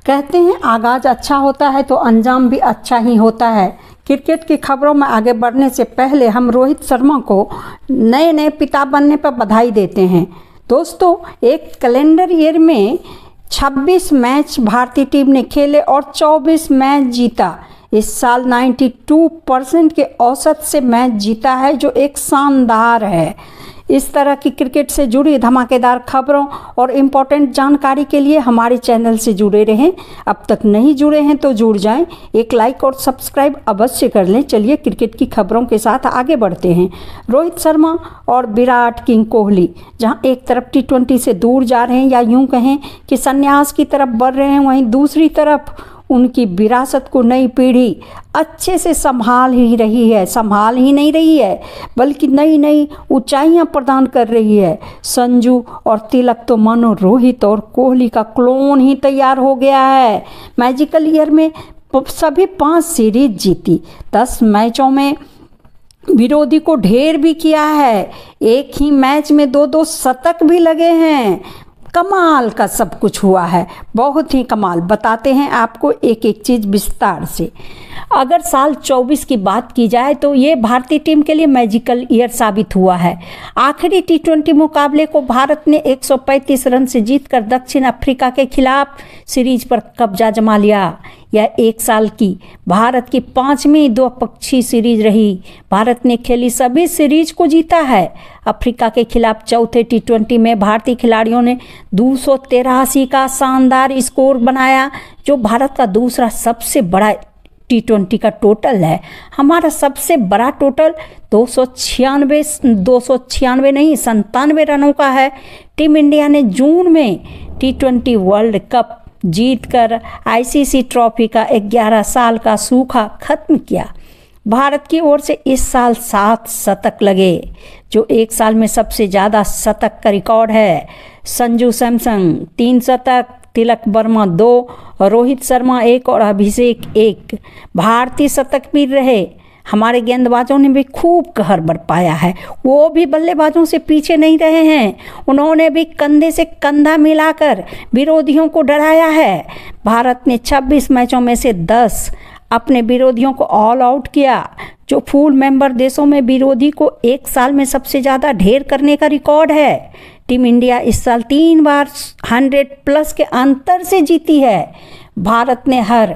कहते हैं आगाज अच्छा होता है तो अंजाम भी अच्छा ही होता है। क्रिकेट की खबरों में आगे बढ़ने से पहले हम रोहित शर्मा को नए पिता बनने पर बधाई देते हैं। दोस्तों, एक कैलेंडर ईयर में 26 मैच भारतीय टीम ने खेले और 24 मैच जीता। इस साल 92% के औसत से मैच जीता है, जो एक शानदार है। इस तरह की क्रिकेट से जुड़ी धमाकेदार खबरों और इम्पोर्टेंट जानकारी के लिए हमारे चैनल से जुड़े रहें। अब तक नहीं जुड़े हैं तो जुड़ जाएं। एक लाइक और सब्सक्राइब अवश्य कर लें। चलिए क्रिकेट की खबरों के साथ आगे बढ़ते हैं। रोहित शर्मा और विराट किंग कोहली जहां एक तरफ T20 से दूर जा रहे हैं, या यूं कहें कि संन्यास की तरफ बढ़ रहे हैं, वहीं दूसरी तरफ उनकी विरासत को नई पीढ़ी अच्छे से संभाल ही नहीं रही है, बल्कि नई ऊंचाइयां प्रदान कर रही है। संजू और तिलक तो मानो रोहित और कोहली का क्लोन ही तैयार हो गया है। मैजिकल ईयर में सभी 5 सीरीज जीती, 10 मैचों में विरोधी को ढेर भी किया है। एक ही मैच में 2-2 शतक भी लगे हैं। कमाल का सब कुछ हुआ है, बहुत ही कमाल। बताते हैं आपको एक एक चीज़ विस्तार से। अगर साल 24 की बात की जाए तो ये भारतीय टीम के लिए मैजिकल ईयर साबित हुआ है। आखिरी T20 मुकाबले को भारत ने 135 रन से जीतकर दक्षिण अफ्रीका के खिलाफ सीरीज पर कब्जा जमा लिया। यह 1 साल की भारत की 5वीं द्विपक्षीय सीरीज रही। भारत ने खेली सभी सीरीज को जीता है। अफ्रीका के खिलाफ चौथे T20 में भारतीय खिलाड़ियों ने 283 का शानदार स्कोर बनाया, जो भारत का दूसरा सबसे बड़ा T20 का टोटल है। हमारा सबसे बड़ा टोटल 296 रनों का है। टीम इंडिया ने जून में T20 वर्ल्ड कप जीतकर ICC ट्रॉफी का 11 साल का सूखा खत्म किया। भारत की ओर से इस साल 7 शतक लगे, जो एक साल में सबसे ज़्यादा शतक का रिकॉर्ड है। संजू सैमसन 3 शतक, तिलक वर्मा 2, रोहित शर्मा 1 और अभिषेक 1 भारतीय शतकवीर रहे। हमारे गेंदबाजों ने भी खूब कहर बरपाया है। वो भी बल्लेबाजों से पीछे नहीं रहे हैं। उन्होंने भी कंधे से कंधा मिलाकर विरोधियों को डराया है। भारत ने 26 मैचों में से 10 अपने विरोधियों को ऑल आउट किया, जो फुल मेंबर देशों में विरोधी को एक साल में सबसे ज़्यादा ढेर करने का रिकॉर्ड है। टीम इंडिया इस साल 3 बार 100+ के अंतर से जीती है। भारत ने हर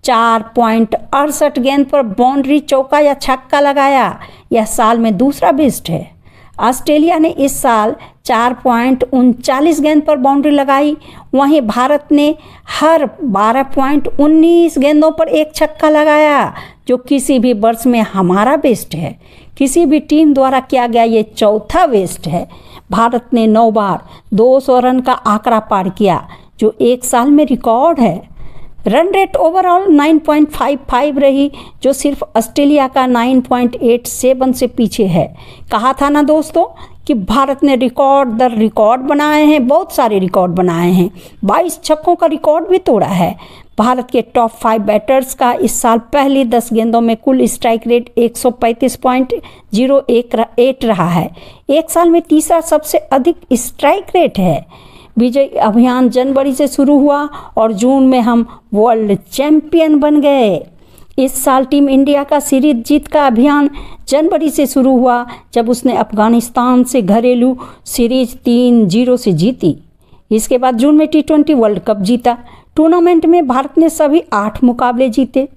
4.68 गेंद पर बाउंड्री, चौका या छक्का लगाया। यह साल में दूसरा बेस्ट है। ऑस्ट्रेलिया ने इस साल 4.39 गेंद पर बाउंड्री लगाई। वहीं भारत ने हर 12.19 गेंदों पर एक छक्का लगाया, जो किसी भी वर्ष में हमारा बेस्ट है। किसी भी टीम द्वारा किया गया ये चौथा बेस्ट है। भारत ने 9 बार 200 रन का आंकड़ा पार किया, जो एक साल में रिकॉर्ड है। रन रेट ओवरऑल 9.55 रही, जो सिर्फ ऑस्ट्रेलिया का 9.87 से पीछे है। कहा था ना दोस्तों कि भारत ने रिकॉर्ड दर रिकॉर्ड बनाए हैं, बहुत सारे रिकॉर्ड बनाए हैं। 22 छक्कों का रिकॉर्ड भी तोड़ा है। भारत के टॉप 5 बैटर्स का इस साल पहली 10 गेंदों में कुल स्ट्राइक रेट 135.08 रहा है। एक साल में तीसरा सबसे अधिक स्ट्राइक रेट है। विजय अभियान जनवरी से शुरू हुआ और जून में हम वर्ल्ड चैंपियन बन गए। इस साल टीम इंडिया का सीरीज जीत का अभियान जनवरी से शुरू हुआ, जब उसने अफगानिस्तान से घरेलू सीरीज 3-0 से जीती। इसके बाद जून में T20 वर्ल्ड कप जीता। टूर्नामेंट में भारत ने सभी 8 मुकाबले जीते।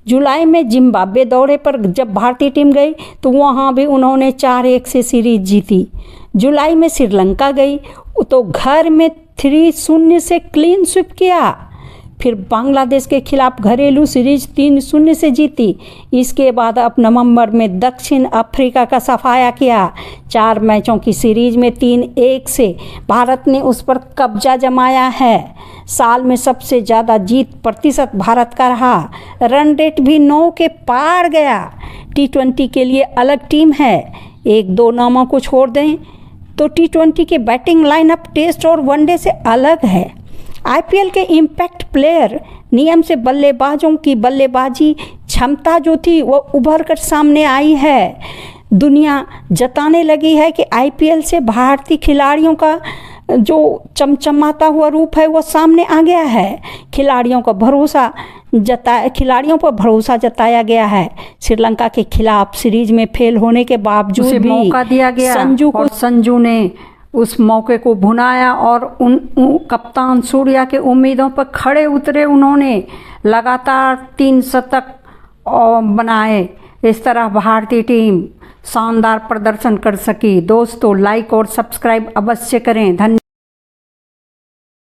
जुलाई में जिम्बाब्वे दौरे पर जब भारतीय टीम गई तो वहाँ भी उन्होंने 4-1 से सीरीज जीती। जुलाई में श्रीलंका गई तो घर में 3-0 से क्लीन स्वीप किया। फिर बांग्लादेश के खिलाफ घरेलू सीरीज 3-0 से जीती। इसके बाद अब नवंबर में दक्षिण अफ्रीका का सफाया किया। 4 मैचों की सीरीज में 3-1 से भारत ने उस पर कब्जा जमाया है। साल में सबसे ज़्यादा जीत प्रतिशत भारत का रहा। रन रेट भी 9 के पार गया। T20 के लिए अलग टीम है। 1-2 नामों को छोड़ दें तो T20 के बैटिंग लाइनअप टेस्ट और वनडे से अलग है। IPL के इम्पैक्ट प्लेयर नियम से बल्लेबाजों की बल्लेबाजी क्षमता जो थी वो उभर कर सामने आई है। दुनिया जताने लगी है कि IPL से भारतीय खिलाड़ियों का जो चमचमाता हुआ रूप है वो सामने आ गया है। खिलाड़ियों पर भरोसा जताया गया है। श्रीलंका के खिलाफ सीरीज में फेल होने के बावजूद भी मौका दिया गया संजू ने उस मौके को भुनाया और कप्तान सूर्या के उम्मीदों पर खड़े उतरे। उन्होंने लगातार 3 शतक बनाए। इस तरह भारतीय टीम शानदार प्रदर्शन कर सकी। दोस्तों, लाइक और सब्सक्राइब अवश्य करें। धन्यवाद।